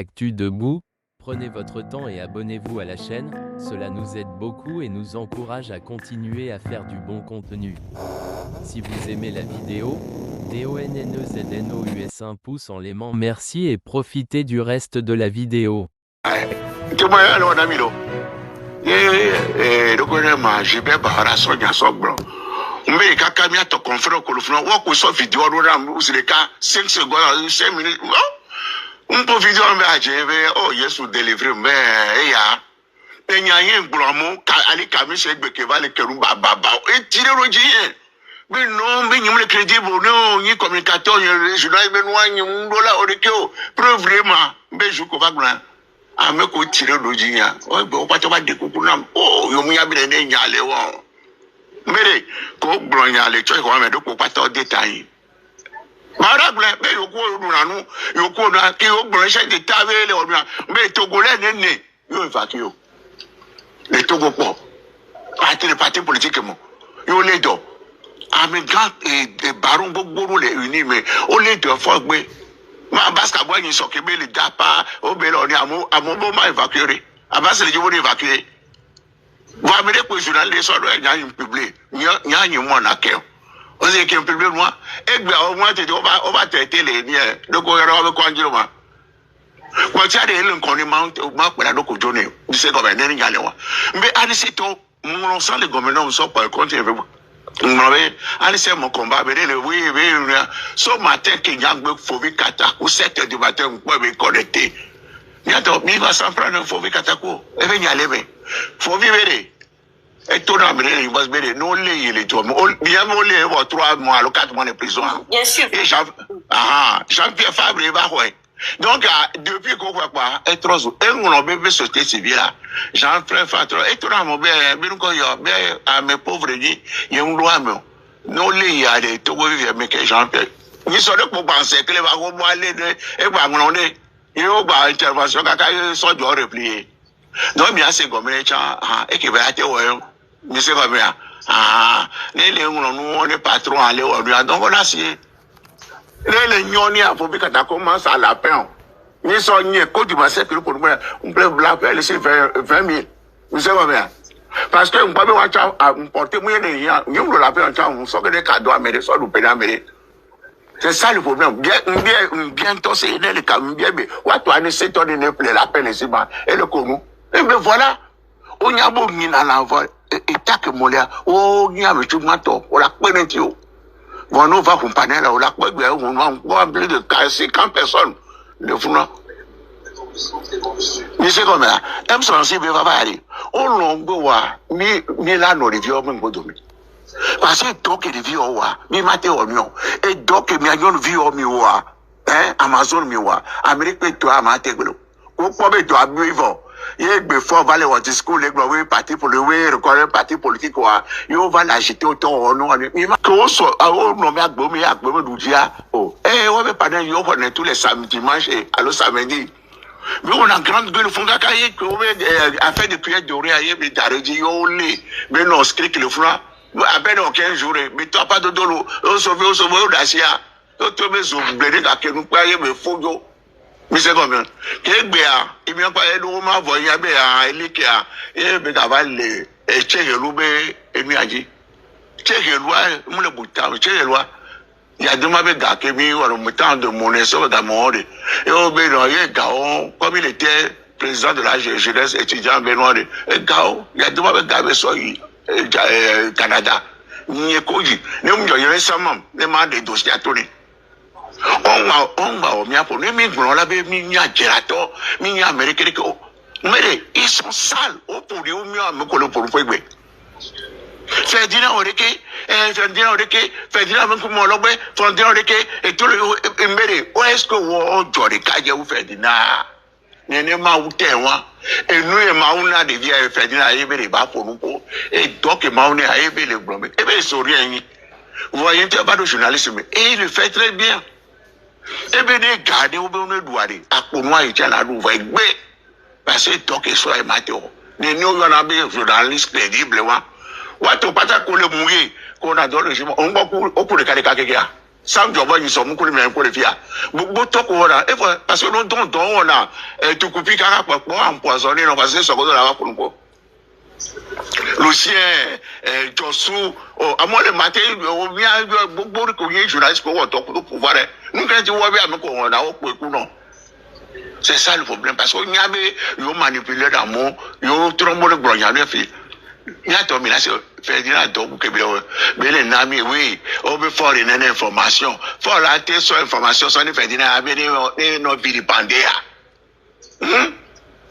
Actu Debout, prenez votre temps et abonnez-vous à la chaîne, cela nous aide beaucoup et nous encourage à continuer à faire du bon contenu. Si vous aimez la vidéo, DONNEZNOUS un pouce en l'aimant, merci et profitez du reste de la vidéo. Mais kaka mi ato conférence ko lufuna wo ko so video ro ram usireka 5 secondes 5 minutes un po video me ajebe oh yesu deliver me ya enya yin gbromo ka ali kami se gbe ke vale keru baba e tire roji yen bi no bi nyim le crédible no yin communicateur yin régional be no yin ndola orike o preuve vraiment be ju ko bagran ame ko tire roji yan o gbe o pa to ba de kuku na oh yo mu ya bi ne nya le won mere ko bronya le choi ko me do ko pato detail mara ble be yo ko runanu yo ko na ki o bron se de tavele o na me togo le nene yo evacuo le togo po parti le parti politique mo yo le do ami gan e baron gbogbo le uni me o le do fo gbe ma baska bo yin so ke be le dapa o be lo ni amo bo ma evacuer abase le jibo evacuer va me ko journaliste so do nya yin public nya yin mo na ke o se ke public mo egbe o mo te o ba tete le ni e do ko ro be ko anjiro ma ko ti ade le nkan ni ma pe da do ko joni di se go be ni nya le wa mbe ani se to mo so le gomina so pa ko te be mo be ani se mo combat be le we so matin ke nya gbe fovi kata ko 7 du matin ko be connecté ni ato mi va san prendre fovi kata ko e be nya le be fovi vere et tout le monde il va se bérer non les toi bien molé 3 mois ou 4 mois de prison bien sûr et Jean-Pierre Fabre va ouais donc depuis qu'on voit quoi et trop et on bébé société civile là Jean-Pierre Fabre et tout le monde bien ko yo bien à mes pauvres dit il y a un loi non les il y a des tout vivre mais que Jean-Pierre ni so de pour penser que les va go aller et va on est il y a intervention kaka so do replier donc bien c'est comme les gens et qui va être ouais mi se comme ya ne le ngolo no ne patron ale o donc on a si le nyoni a fobi kata commence à la peine ni so nye ko du ma se que pour on peut blague elle c'est 20 000 mi se comme ya parce que on peut wa cha importer mo ne ya ni on la peine cha on so que des cadeaux américains so du pays américain c'est ça le problème bien to c'est le cas bien mais wa toi ne c'est toi ne plaît la peine ici et le konou et ben voilà on y a beau ni na l'envoi et tac molia o ni avec tout mato on la penenti o bon on va compagner là on la quoi on va plus de 50 personnes le funa ni c'est comme ça même sans si va aller on longo wa mi la no review mo ngodomi parce que donc review wa mi mate o mi o et donc mi ayon review mi wa Amazon mi wa Amerique to amate gbelo o po be to abivo il be fort va les discours les gros parti pour le reconnaître parti politique quoi il va l'agiter autant non il m'a que so au nom agbomi du dia oh on veut pas dans yo on tous les samedis dimanche et allo samedi mais on a grande gueule fond cahier que on veut afin de cueillir doré ailleurs mais d'arrêter yo les mais non script le franc à peine 15 jours mais toi pas de dolo on sauve d'asia toi mais so blé ka que nous pas mais faut yo mi se comme que gbea imi pa edo ma vo yan be a elike a e be ka va le e chege lu be emi aji chege lu a mu le buta chege lu a ya de ma be ga ke mi wo mo tan de mon so ga mo de e o be no ye ga on comme il était président de la jeunesse étudiant Benoît e ga o ya de ma be ga be so yi Canada ni e koji ne mu yo yere samam ne ma de dossier atoni on va au mien pour nous mais on l'a mis ni à gelato ni à américain que mais ils sont sales au pour lui au mieux à me coller pour faire Ferdinand Oreke Ferdinand même comme l'obé Ferdinand Oreke et tout le mbere où est-ce que on jori kaje ou Ferdinand nene ma ou tewa et nous et mauna de via Ferdinand ebere ba pour nous et donc mauna ebere le blombe et ben c'est rien vous voyez un pas de journalisme et il le fait très bien. Et bien, les garder ou bien on doit aller. À pour moi, il tient la nouvelle gbe. Parce que tant que soit amateur. Les nous, on a bien journaliste crédible, wa. Wa to pas ta coller mourir. Qu'on adore le régime. On va pour le cas de Sam Jobo, ils sont beaucoup les pour les filles. Beaucoup de temps, parce que nous, on a tout coupé, car on a empoisonné, on va se seconder là-bas pour nous. Lucien, Jossou, à moi le matin, on vient beaucoup de journalistes pour pouvoir. Nous, quand tu vois bien, on a au non. C'est ça le problème, parce qu'on y avait, ils ont manipulé l'amour, ils ont trompé le blanc, il y a il y a tombé là, Ferdinand donc mais les amis, oui, on veut faire une information. Faut la tête sur information, sur les Ferdinand, avec nos vilipendés.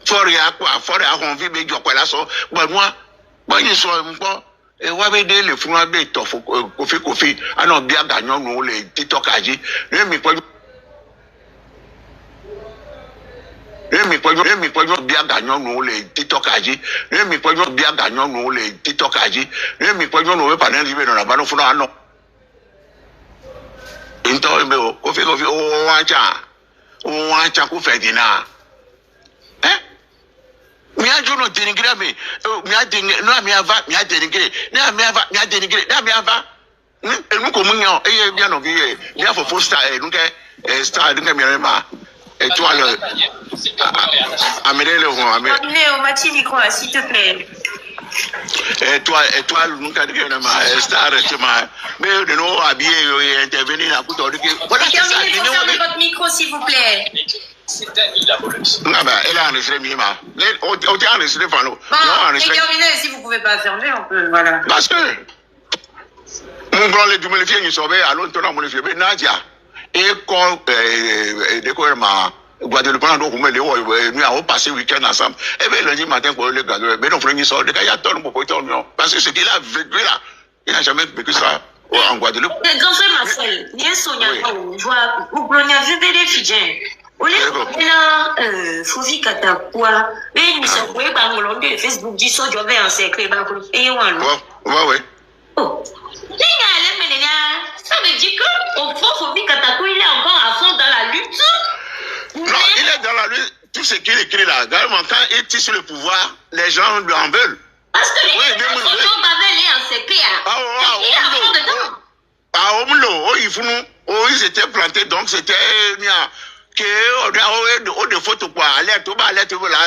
Faut rien quoi, faut rien qu'on vit, mais quoi là, bon, moi, ils sont un peu, et on va aider les fous, Kofi, ah non, bien gagnant, nous, les TikTok agi, bien gagnant nous les TikTok agi bien gagnant nous les TikTok agi nous pas arriver dans la banque faut non into me o fait o wancha ku Ferdinand mi a jono dénigrer mais mi a dénigrer non mi ava mi a dénigrer na mi ava et nous comme nous et bien on vit bien faut star nous que star nous que mi ma et toi le amenez le roi amenez au Mathieu micro s'il te plaît. Et toi nous quand que ma star mais de nous habiller et intervenir à côté de voilà c'est ça fermez votre micro s'il vous plaît. C'est Dani la voleuse. Non ben elle a enregistré Mima on t'a enregistré Fano non terminez si vous pouvez pas fermer on peut voilà parce que mon grand les dumelifier ni sauver à l'autre temps mon le mais Nadia et quand ma Guadeloupe donc nous avons passé le week-end ensemble et bien lundi matin pour le gars mais non frère sort de il y a tant de popotons parce que ce qu'il a vécu là il n'a jamais vécu ça en Guadeloupe grand frère Marcel bien soigné je vois vous prenez des fidèles on est là Fofi Katakwa mais nous sommes ouais par le Facebook dit ça je vais en secret et ouais oh ça veut dire que au fond Fofi Katakwa il est encore à fond dans la lutte. Non, il est dans la lutte. Tout ce qu'il écrit là, quand il est sur le pouvoir, les gens lui en veulent. Parce que les gens en secret. Ils étaient plantés, donc c'était que de photos quoi.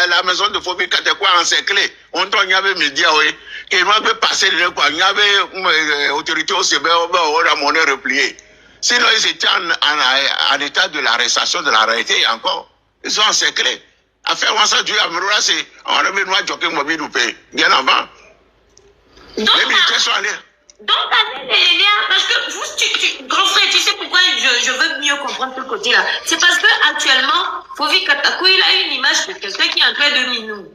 La maison de Fofi Katakwa en secret. On y avait médias, oui. Qu'il m'avait passé quoi. Il y avait autorité au CB, on a monnaie repliée. Sinon, ils étaient en état de l'arrestation, de l'arrêté encore. Ils sont en secret. Affaire ça, Dieu Ameroura, c'est on remet noir Joké Mobile ou Pé, bien avant. Les militaires sont allés. Donc, parce que vous, grand frère, tu sais pourquoi je veux mieux comprendre ce côté-là. C'est parce que actuellement, Fofi Katakwa, il a une image de quelqu'un qui est en train de minou.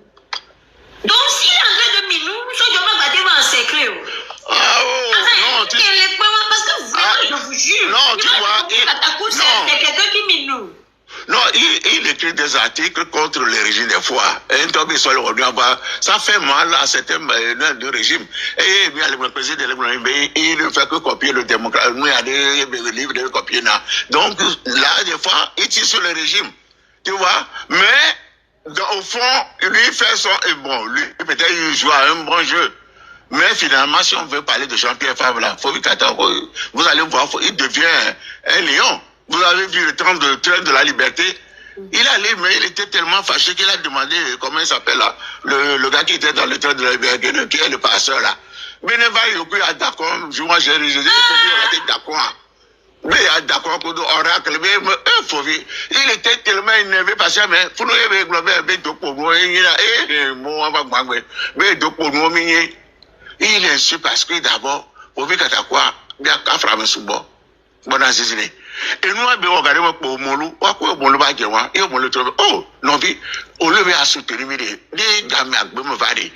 Donc, s'il est en train de minou, je dois battre en secret. Non, tu... Parce que vraiment, je vous jure. Non, tu vois, c'est quelqu'un qui minou. Non, il écrit des articles contre le régime des fois. Ça fait mal à certains de régime. Et bien, le président il ne fait que copier le démocrate. Nous, il y a des livres de copier. Donc, là, des fois, il tire sur le régime. Tu vois, mais, au fond, lui, il fait son. Et bon, lui, peut-être, il joue à un bon jeu. Mais finalement, si on veut parler de Jean-Pierre Favre, vous allez voir, il devient un lion. Vous avez vu le train de la liberté. Il allait, mais il était tellement fâché qu'il a demandé, comment il s'appelle là, le gars qui était dans le train de la liberté, qui est le passeur là. Beneva, il a d'accord, moi j'ai d'accord. Mais il a d'accord pour l'oracle, mais il était tellement énervé parce que, mais, pour nous, il y avait il est insulte parce que d'abord, Fofi Katakwa, bien qu'à Framé Soubo, bon assassiné. Et nous, on a regardé pour Molo, on Molo va dire, et on le trouve, oh, non, on le met à soutenir, les gamins à Bumavadi.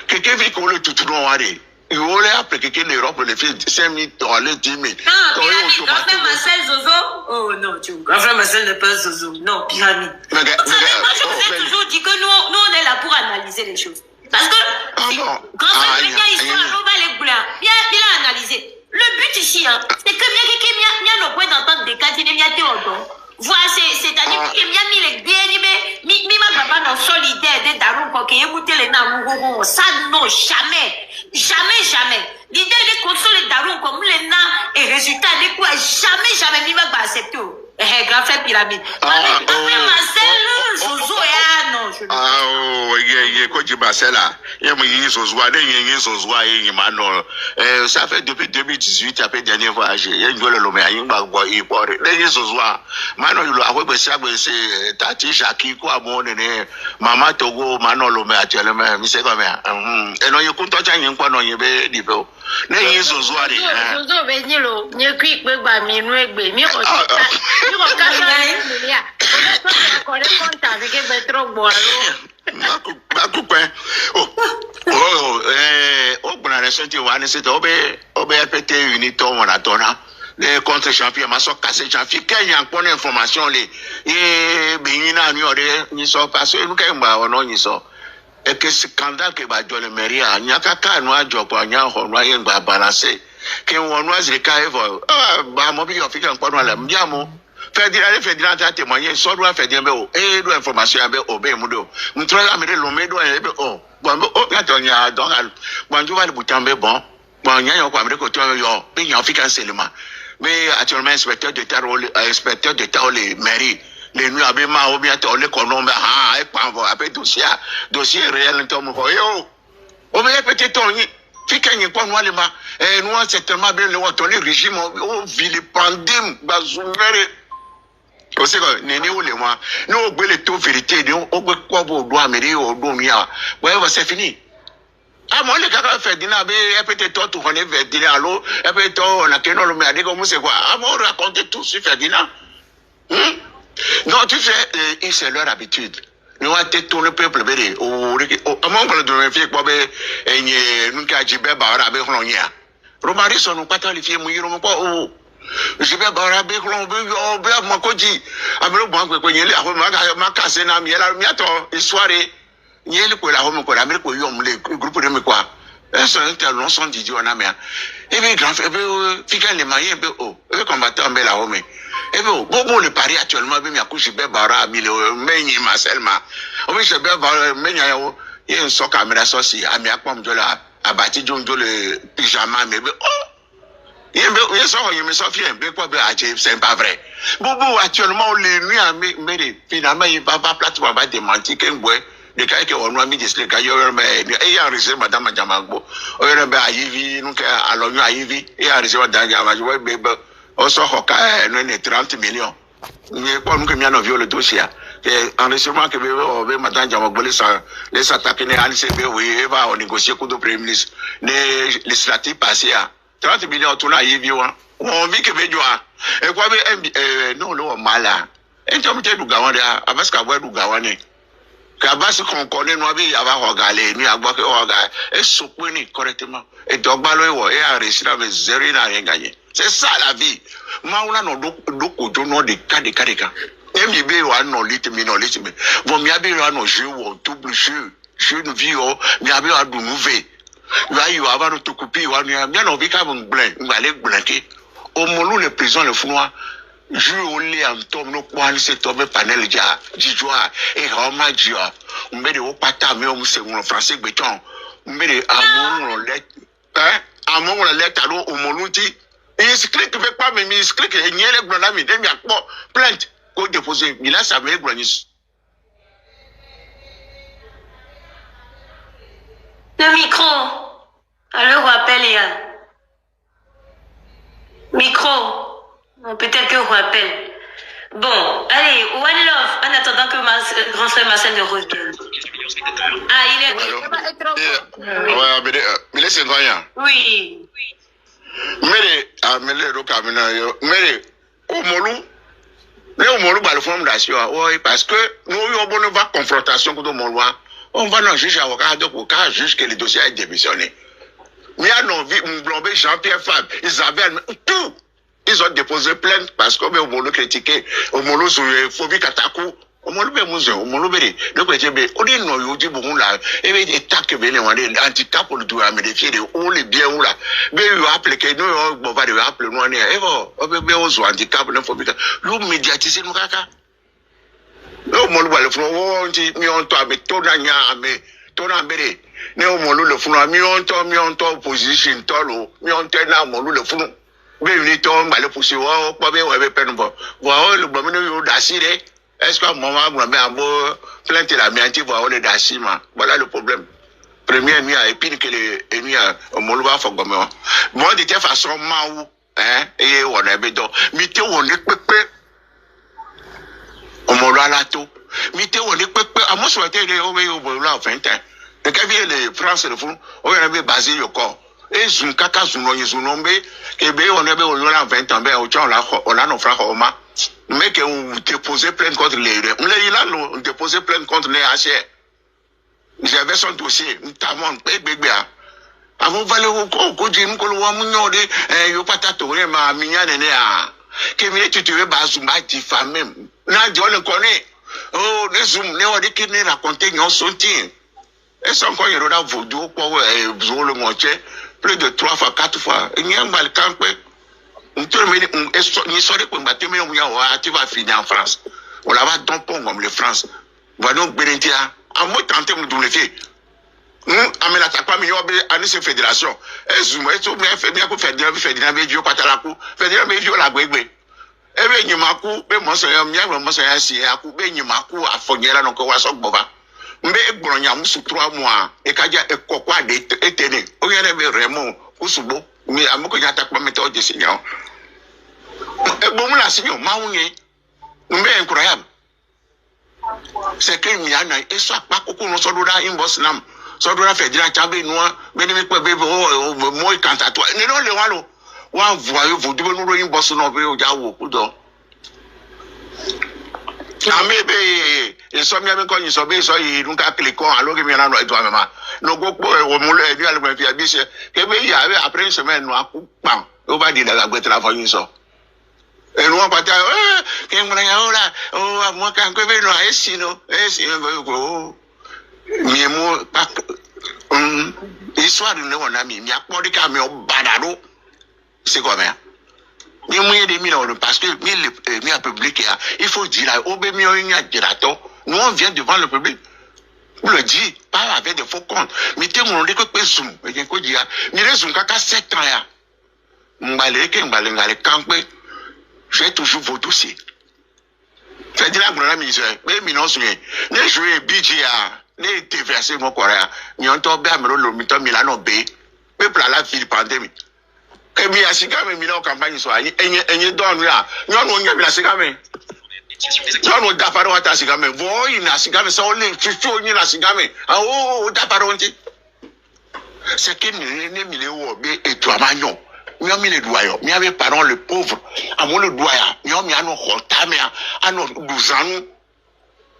Quelqu'un vit qu'on le tout long à aller. Il voulait appeler quelqu'un d'Europe, les filles, 5 minutes, 10 000. Ah, pyramide, grand frère Marcel Zozo. Oh non, tu vois, grand frère Marcel n'est pas Zozo. Non, pyramide. Vous savez, moi, je vous ai toujours dit que nous, on est là pour analyser les choses. Parce que, quand il y a histoire, on va les bouler. Il a analysé. Le but ici, c'est que il y a nos points d'entente des cas, il y a des ordons. Voilà, c'est-à-dire qu'il y a mis les bien, ma papa non solidaire, des darons, qui écoutent les namoureux, ça non, jamais. Jamais. L'idée de construire les darons comme les nains et résultat de quoi jamais il va accepter. Grand frère pyramide. Marcel, Zozo, non. Quand Marcel, ça fait depuis 2018, après dernier voyage, il y a une gueule l'homme, il y a une bague, il porte. Maintenant, il a repris ça, c'est Tati Jackie, quoi, mon nez, Maman Togo, Manon l'homme, actuellement, mais c'est comme ça. Et non, il compte pas, il y a un quoi, non, il y a des peu. Les Zozo, Zozo, Benilo, n'y a qu'une bébé, mais nous, mais les contre champions ma so cassé champion Kenya pour information les et benina ni so parce que nous kemba ono ni so et que scandale que ba jole meria nyaka ka no ajo po nya ho no yen gba balancer que on was le cas ba mo bi ofika nko no la mdiamo fédéral a témoigné so do fédéral be o e do information be o be mu do mtro amere lo me do e be o bon o ya to nya donc bon jo va le boutambe bon bon nya yo ko amere ko to yo be nya ofika seulement mais actuellement inspecteur d'état les mairies les nuits avec ma ou bien on les connaît et pas avoir après dossier réel tout mon yo on va peut-être on fika ni kwa nous ma et nous certainement bien le ton régime on vilipendem bazumere aussi que nene ou les moi nous on veut le tout vérité nous on veut quoi pour doit mairie au donia ouais c'est fini. Ah, moi, les gars, Ferdinand, peut-être tout on est Ferdinand, allô, peut-être on a qu'un homme, mais comment c'est quoi? Ah, moi, raconter tout sur Ferdinand. Non, tu sais, c'est leur habitude. Nous, on a tout le peuple, à mon père de me faire quoi, nous, qui a dit, avec Ronia. Romari, son nous pas tant les filles, mouillés, on pas, oh. Je vais baraber, on veut, mon coji. Ah, mais le bon, quand il est à ma casse, n'a mis la miato, une soirée. Niel ko la homme ko la mer ko yom le groupe de me quoi ça non son didi on a mais et bien grand frère fika les maillés be o e combattant be la homme et bien bobo le pari actuellement be mi akushi be bara mi le menyi Marcelma o mi se be bara menya yo ye so caméra so si ami akpom jo la abati jonjo le pyjama me be oh ye so ye me so fien be quoi be aje c'est pas vrai bobo actuellement les nuits à mais finalement il va pas plateforme va démentir qu'un boy de cas que on a mis des cas yo mais et enregistré madame Jamagbo o yo be ayivi nous que alonyo ayivi et enregistré madame Jamagbo be o so hoka no 30 millions ni pour nous que mi en viol le dossier et enregistrement que be madame Jamagbo les attaquer les ANCB oui va on négocier coup de premier ministre les législatives passées à 30 millions tout là ayivi on vit que be joa et quoi be non lo mala et tu me dis du gawan là parce qu'avoir du gawan Kabas qu'on connaît nous avait avoir regardé nous avoir que regarder et soutenir correctement et dogbalo et a réussi avec zéro n'a rien gagné c'est ça la vie moi on a nos do no de cas et mi be wa no lit mais bon mi abi wa no jeu ou double jeu une vie o mi abi wa du nouveau là il va avoir tout coupé wa mi no vi ka bon blanc on va aller blanquer au molu le prison le founois je olé en tom no kwali se tombe panel ja jijwa e roma jia mbede o pata me o se mon français beton mbede amon let amon let alo o moluti inscrit que pas me inscrit que nyele gbona mi dem ya po plainte ko déposer il a ça me gboni le micro alors rappelle ya micro. Peut-être que je rappelle. Bon, allez, one love, en attendant que grand frère Marcel ne revienne. Ah, il est... mais laissez rien. Oui. Mais au Molou, le fondation, oui, parce que nous avons une confrontation contre Molou. On va non juger avocat pour cas juge que le dossier est démissionné. Mais non, Jean-Pierre Fab, Isabelle, tout. Ils ont déposé plainte parce que au Molo critiqué, au Molo sur phobie katakou, au Molo bémouze, au Molo béré. Donc, on dit non, il dit bon là, et bien, il tac que bien, on est handicap pour le doigt, mais les filles, on les bien ou là. Mais il a appelé que nous, on va lui appeler, nous, on est, et bon, on peut bien aux handicap, le phobie, l'eau médiatisé, nous, caca. Le Molo, le front, on dit, mais on t'a mis tout dans mais ton ambere ne o molu le funu mi on to position to lo mi on te na molu le funu be ni to ngba le pusi wo po be we be penu bo o le gbo mi no yo dasi re est-ce que maman gbo me abo plainte la mi anti bo o le dasi ma voilà le problème premier nuit et puis que le nuit o molu ba fo gbo me bon de toute façon ma wu et on a bedo mi te won le pepe o molu ala to mi te won le pepe amo so te le o we o bo la 20 ans et que vient le France le fond o ya be basé yo ko et zoom kaka zoom no zoom nombe ke be on be o la 20 ans be o cha la no fra ko ma mais que on déposer plainte contre les il a on déposer plainte contre les HR j'avais son dossier notamment bébé avant valer ko jim ko lo mu nyode yo patato re ma minya nene a ke mi tu veux bazuma diffamer na je le connais oh les zoom ne on dit qu'il ne raconter non soutien et son ko yero da vodo ko zo le moche plus de 3 fois 4 fois il a mal campé on te met ni sori ko mbaté me mu ya wa tu vas finir en France on la va donc comme les France va donc berentia à moi tenter de nous le faire amela takwa mi yobe ani se fédération ezumo eto me fe mi ko fédération be jo patalaku fédération be jo la gbegbe ebe nyimaku be mo so ya mi agbo mo so ya si aku be nyimaku afonyera no ko wa so gboba mbe egboro nya musu 3 mois e kaja ekokwa de etene o yere be remo usugbo mi amoko nya takwa mi to je sinya egbo mu la sinyo mawunye mbe incroyable c'est que mi ana eso apakoko no so do da inbox nam so do na fédération chabe noa be ni pe be mo ikanta to ni no le wa lo wa voyo vo do no inbox no be o ja wo kudo amebe eso mi abe ko yin so be so yi nka click on alo ke mi na no eto amema no go po o mu le bi alugbe fi abi se ke be ya be après une semaine no aku pam o ba di la gbe tra fo yin so enu won pata ke mo na ya ora o mo kan ko be no esi no go mi mo pak histoire ne wona mi akpodi ka mi obadaro c'est comme ça ni mo de mi no parce que mi a public il faut dire o be mi o yin agirato nous on vient devant le public pour le dire pas avec des faux comptes mi te mo de ko pe zoom e ko dia mi le zoom kaka 7 ans ya mbale ke mbale ngale kampe j'ai toujours vos dossiers c'est dire la grande misère mais mi non souye ne jouer BGA ne déverser mon coréen mi on to be amelo lo mi to mi la no be peuple à la ville pandémie que mi asiga me mi no campagne so enye don ya nyon no nya bi asiga me nyon no da paro ata asiga me vo ina asiga me so le chuchu onye na asiga me o da paro nti c'est que ne mi le wo be etu amanyo mi o mi le doyo mi ave parents le pauvre amo le doya mi o mi ano hotame ano duzanu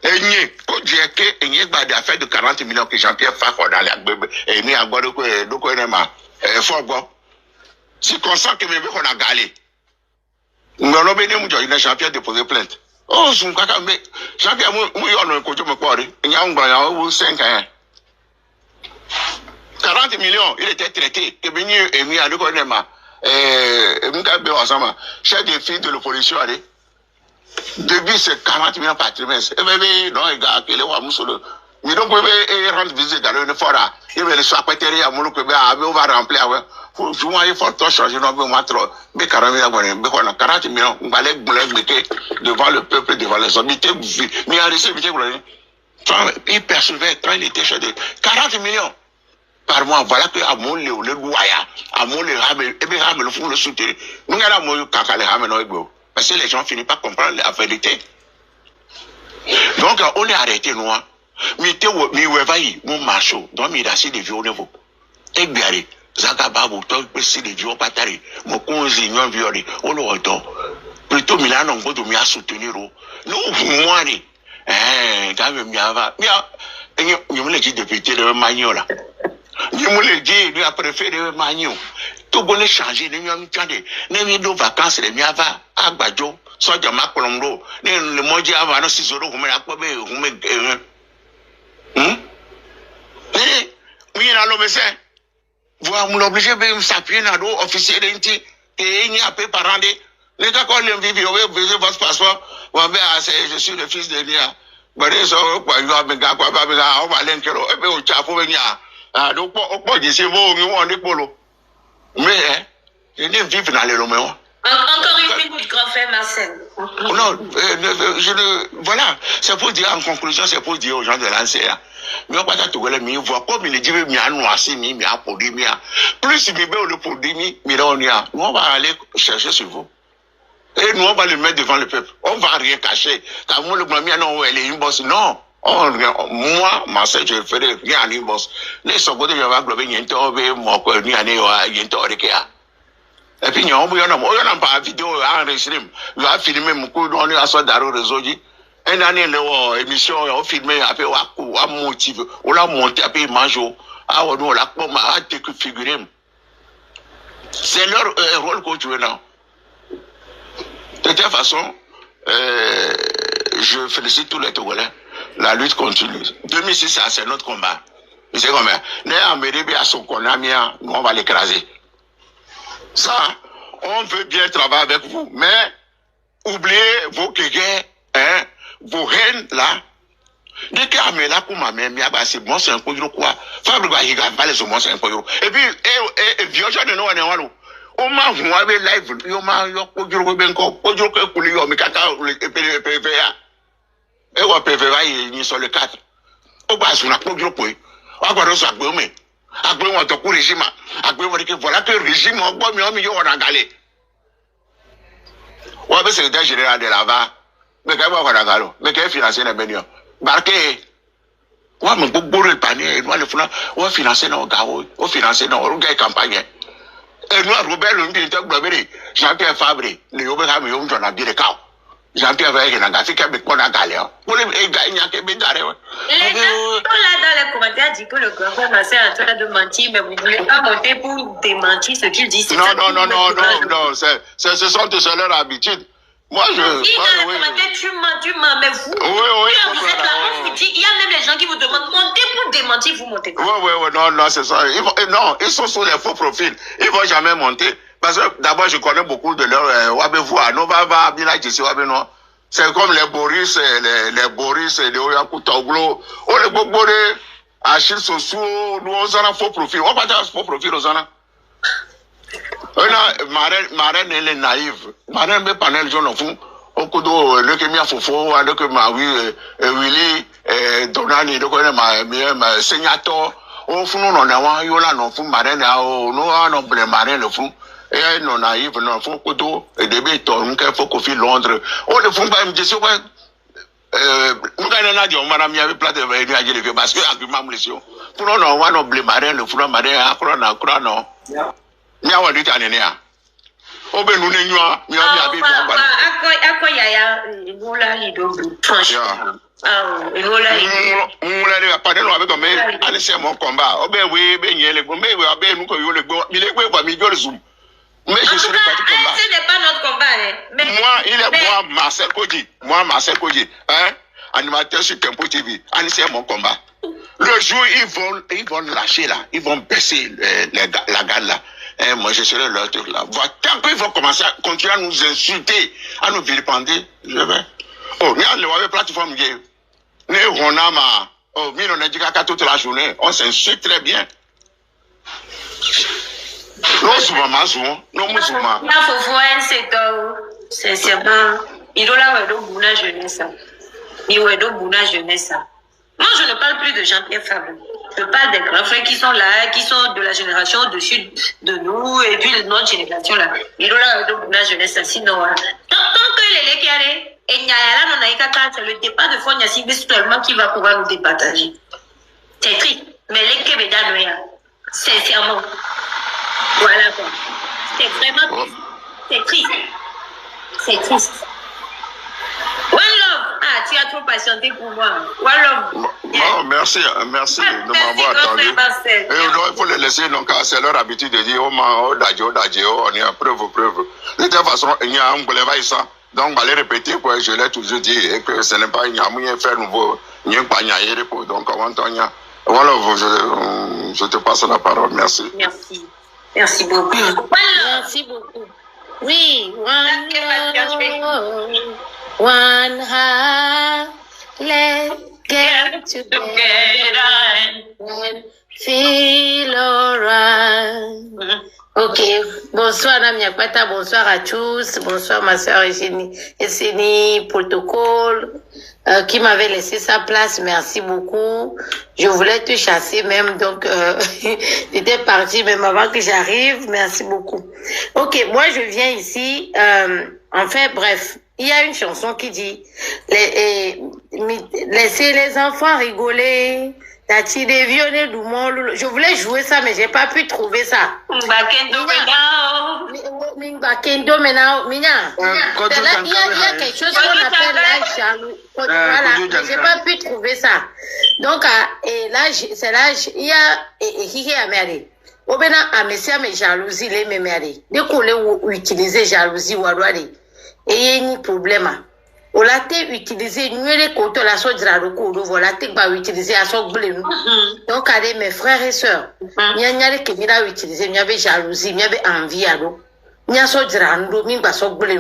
enye ko je ke enye gba de affaire de 40 millions que Jean-Pierre Fakho dans la gbegbe e mi agbodo ko doko ene ma fogbo si consent que me be ko na galé ngono be ni mu jo ina Jean-Pierre déposer plainte oh sun kaka me Jean-Pierre mu yo no ko jo me ko ri nya ngba ya o 5 ans 40 millions il était traité et venu et mis à doko ene ma Mkabe Osama, chef de file de l'opposition, allez. Depuis c'est 40 millions par trimestre. Et bébé, non, les gars, qui les voient moussolo. Mais donc, bébé, rendre visite dans le fora. Il va le soir, péter, à mon bébé, on va remplir, ouais. Faut, il faut tout changer, non, mais moi, trop. Mais 40 millions, on va les devant le peuple, devant les hommes. Mais il a laissé, il percevait, quand il était chez eux, 40 millions. Par mois, voilà que à mon le doya, à mon le ramel, et bien ramel, le fond le soutenir. Nous avons eu caca les ramel, parce que les gens finissent pas comprendre la vérité. Donc, on est arrêté, nous. Mi wevayi, mon macho, donc mi dasi de vieux au niveau. Et bien, Zagababu, toi, si de vieux patari, mon conzi, non violé, on le retourne. Plutôt, Milan, on va me soutenir. Nous, moi, quand même, il me l'a dit député de Magnola. Il me l'a dit, lui a préféré Magnon. Tout bon est changé, nous avons changé. Nous avons vacances, nous avons à Badjo, soit de Macolondo, le mois avant, nous sommes au Roumé, oui, dans le médecin. Vous avez obligé de s'appuyer dans l'officier d'Inti, et il n'y a pas par an. Les gars, quand ils vivent, vous avez votre passeport, vous avez je suis le fils de Nia. But so what you have been got over Lenkel, a bit of Chapovania. Don't put this in you want the polo. Mais, il n'est vivre dans les Roméo. Encore une minute, grand frère Marcel. Non, voilà, c'est pour dire en conclusion, c'est pour dire aux gens de l'ANCA. Mais on va tout le monde voir comme il dit, mais à noirci, mais à podimia. Plus il me met le podimi, mais là on y a. Nous on va aller chercher sur vous. Et nous on va le mettre devant le peuple. On va rien cacher. Quand moi le premier non, elle est une bosse. Non. Moi, Marcel, je ne ferai rien à une bosse. Les secondes, je vais englober une tobe, moi, ni année, une tobe. Et puis, on n'a pas vidéo enregistrée. Il a filmé mon coup, on a sorti d'arrêt réseau. Une année, l'émission, on a filmé, après, on a motivé, on a monté, après, il mange. Ah, on a défiguré. C'est leur rôle qu'on joue là. De toute façon, je félicite tous les Togolais. La lutte continue. 2006, c'est notre combat. C'est comme ça. Né en Méribé à son konamia, on va l'écraser. Ça, on veut bien travailler avec vous, mais oubliez vos guéguerres, hein, vos haines là. Dès qu'il y a un là pour ma mère, c'est bon, c'est un peu de quoi. Fabrique, il va pas les hommes, c'est un peu de quoi. Et puis, violence de nous, on est on m'a vu live, on m'a eu un peu de quoi. On dit que pour lui, on m'a dit PVA. Et on PVA, il est sur le 4. On va sur la peau de quoi. On va sur la peau, mais. Après, on va te courir régime. Après, on va dire que voilà que le régime, on va mieux, on a galé. On va secrétaire général de là-bas. Mais quand on va à galo, mais quand financer les bénéfices. Barqué. On va me bourrer le panier, on va financer nos gars, on va financer nos campagnes. Et nous, Robert, nous disons, Jean-Pierre Fabre, les Obéram, nous avons dit les cas. Jean-Pierre Fabre, nous avons dit que nous avons galé. Pour les gagner, nous avons dans les commentaires dit que le grand frère Marcel est en train de mentir, mais vous ne voulez pas monter pour démentir ce qu'il dit. Non, ce sont de leur habitude. Moi, je. Si dans les commentaires, tu mens, mais vous. Oui. Vous êtes là, on vous dit, il y a même les gens qui vous demandent monter pour démentir, vous montez. Oui, non, c'est ça. Non, ils sont sur les faux profils. Ils ne vont jamais monter. Parce que d'abord, je connais beaucoup de leurs. C'est comme les Boris, les Oyaku Toglo. On les Bobore, Achille Sossou, nous, on a faux profil. On va dire faux profil aux ans. Marraine, elle est naïve. Marraine, mais panel, j'en ai fou. Au coup de l'Ekemia Fofo, avec ma Willy, Donani, ma Seignator. Au fond, on a un yola, non, fou, marraine, nous, on a marraine, le fou. Et non naïve, non, faut que tout, et début, on faut qu'on file Londres. On ne faut pas me dire, nous gagnons dit, on m'a mis avec plat de venir parce que, argument, monsieur, pour nous, on va nous blâmer, le front marin, à croire, non. Mais on dit, à l'énéa. Oh, ben, nous n'ayons pas, mais on y a bien. À quoi yaya, vous là, il doit franchement. On l'a pas de nous avec comme allez, c'est mon combat. Oh, ben, oui, ben, il y a les bons, mais oui, ben, nous, il est quoi, il est zoom. Mais je serai pas du combat. Ce n'est pas notre combat, hein. Mais, moi, Marcel Kodji, hein, animateur sur Tempo TV, c'est mon combat. Le jour, ils vont lâcher là, ils vont baisser la gale là. Et moi, je serai leur truc là. Tant qu'ils vont commencer à continuer à nous insulter, à nous vilipender, je vais. Oh, mais on a plateforme gay. On a ma, oh, mais on a dit qu'à toute la journée, on s'insulte très bien. Non, souvent, non, musulman. Il faut voir, c'est sincèrement, il doit avoir de bouna jeunesse. Il doit avoir de bouna jeunesse. Moi, je ne parle plus de Jean-Pierre Fabre. Je parle des grands frères qui sont là, qui sont de la génération au-dessus de nous, et puis de notre génération là. Il doit avoir de bouna jeunesse. Sinon, tant que les légués, et Nyayala, c'est le départ de Fonya Sibis seulement qui va pouvoir nous départager. C'est triste. Mais les Québécois, sincèrement. Voilà quoi. C'est vraiment triste. C'est triste. C'est triste. One love. Ah, tu as trop patienté pour moi. One love. Non, merci de m'avoir attendu. Et il faut les laisser, donc c'est leur habitude de dire, on est à preuve. De toute façon, il y a un boulevard ici. Donc, on va les répéter, quoi. Je l'ai toujours dit, et que ce n'est pas un moyen de faire nouveau. Il n'y a pas de donc, voilà, je te passe la parole. Merci. Merci beaucoup. Merci beaucoup. Oui, one heart Let's get together and feel alright. Ok, bonsoir Namia Kwata, bonsoir à tous, bonsoir ma soeur Esseni, protocole, qui m'avait laissé sa place, merci beaucoup. Je voulais te chasser même, donc j'étais partie même avant que j'arrive, merci beaucoup. Ok, moi je viens ici, enfin bref, il y a une chanson qui dit, laissez les enfants rigoler. Je voulais jouer ça, mais j'ai pas pu trouver ça. Il y a quelque chose qu'on appelle l'âge jaloux. Voilà, mais j'ai pas pu trouver ça. Donc, et là, c'est l'âge, il y a, Obena a messia me jalousie les mémères. Dès qu'on utiliser jalousie ou adouane, et il y a un problème. On l'a utilisé, nous les côtés la sorte de la recours, voilà, t'es pas utilisé à son blé. Donc, allez, mes frères et sœurs, il y a qui m'a utilisé, il y avait jalousie, il y avait envie à l'eau. Il y a sorte de la recours, il y a son blé.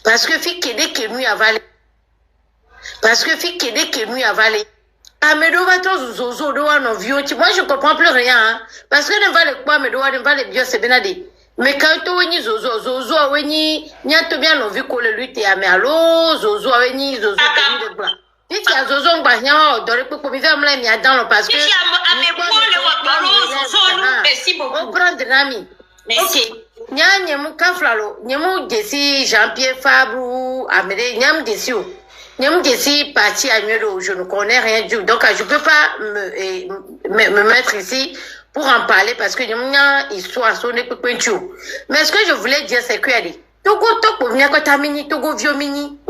Parce que fi qu'aider que nous avalé. Parce que fi qu'aider que nous avalé. Ah, mais d'où va-t-on zozo, d'où on vieux? Moi, je comprends plus rien, hein. Parce que ne va le quoi, mais d'où on va le bio, c'est bien à dire. Mais quand tu es zozo, weni, nyanto bien non vu qu'on le lutte à mais allo, zozo, weni, zozo, de blanc. Dites qu'il y a zozo, on va rien, dans le coup, pour vivre, on l'a mis à dans le parce que. On prend de l'ami. Ok. Nyam kaflalo, nyam desi Jean-Pierre Fabre, Amédée, nyam desi. Nyam desi parti à Nuelo, je ne connais rien du tout. Donc, je peux pas me mettre ici pour en parler parce que il y a une histoire sur les peinture. Mais ce que je voulais dire, c'est que Togo Togo, Miako Tamini, Togo Viomini,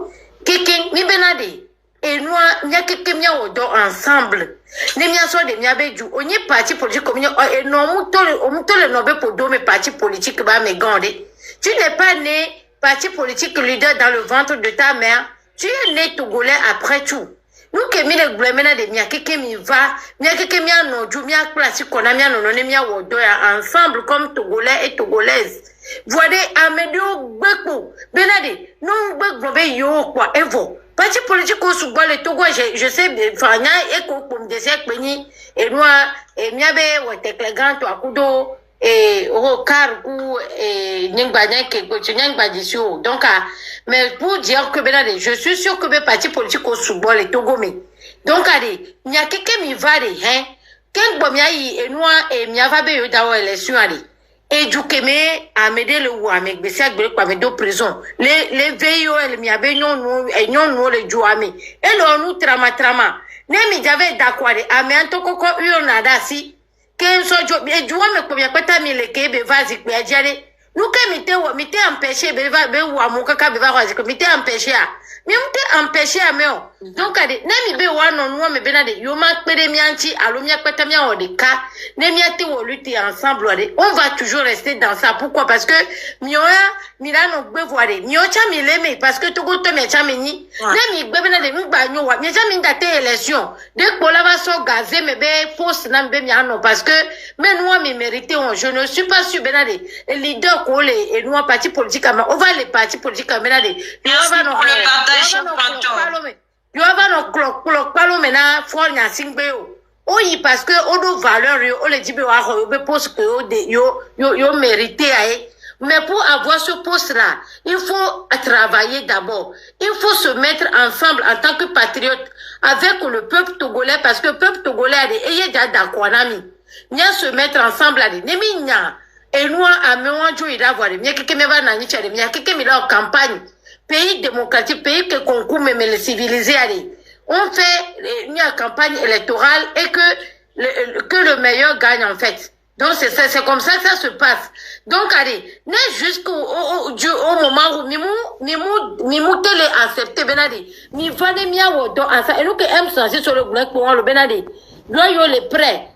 Kéké, Mi Benade, et nous, Miaké Mia Odo ensemble. Les miens sont des Miabéju, on y est parti politique comme et non, on le nommé pour deux partis politiques, bah, mais gandé. Tu n'es pas né parti politique leader dans le ventre de ta mère, tu es né Togolais après tout. Nous qui mis les blêmena de Miakeke mi va, Miakeke mia no ju mia classique qu'on a mia no no mia wodoya ensemble comme Togolais et Togolaises. Voyez Amédio Beko, Benade, non Beko yo quoi, Evo. Parti politique au Souba le Togo, je sais, Fanya et comme des Ekpeni, et moi, et Miabe, ou Teklegan, to Akudo, et Rokarou, et Nyangbanyan, qui Nyangbadisio. Donc, mais pour dire que Benade, je suis sûr que mes partis politiques au Souba le Togo, mais. Donc, allez, il y a quelqu'un qui va aller, hein. Quand Bomiaï et moi, et Miavabe Yodawa élection, allez. Et du Keme, à m'aider le ou à m'aider à m'aider prison. Les veillots, les miabe, non, et non, les jouame. Et l'on nous trama. Nemi j'avais d'accord, à m'entendre qu'on a si. Qu'un soit job, et jouame, comme y'a pas ta mille kebe, vas-y, mais j'allais. Nous, quand m'était empêché, beva, ou à mon caca, beva, m'était empêché à. Mais on t'a empêché à meur. Donc, nemi be wa non nous me benade yoma pere mianti alomia patamia o de cas nemiate o lutter ensemble on va toujours rester dans ça. Pourquoi? Parce que mioya milano gbe voire miocha mileme parce que togo to mecha meni nemi gbe benade mi gba nyo wa mecha mi ndate élection de ko la va so gazé me be poste na be miano parce que mais nous me mérité je ne suis pas sûr benade les leaders ko les et nous parti politique on va les partis politiques benade merci pour le partage Panto. You have no clock, palomena, for nothing beo. Oh, parce que, on nos valeurs, on les dit, poste que yo mérité, mais pour avoir ce poste-là, il faut travailler d'abord. Il faut se mettre ensemble en tant que patriote avec le peuple togolais, parce que le peuple togolais a des, et d'accord, Nya se mettre ensemble, et nous, à Méouanjo, il a voir, il y a quelqu'un qui va dans il y a quelqu'un qui va en campagne. Pays démocratique, pays que concours même les civilisés allez. On fait une campagne électorale et que le meilleur gagne en fait. Donc c'est comme ça que ça se passe. Donc allez, n'est jusqu'au moment où Mimou télé accepté Benadi. Mi va de mia wodo et nous que aime sentir sur le black pour le Benadi. Là yo les prêts.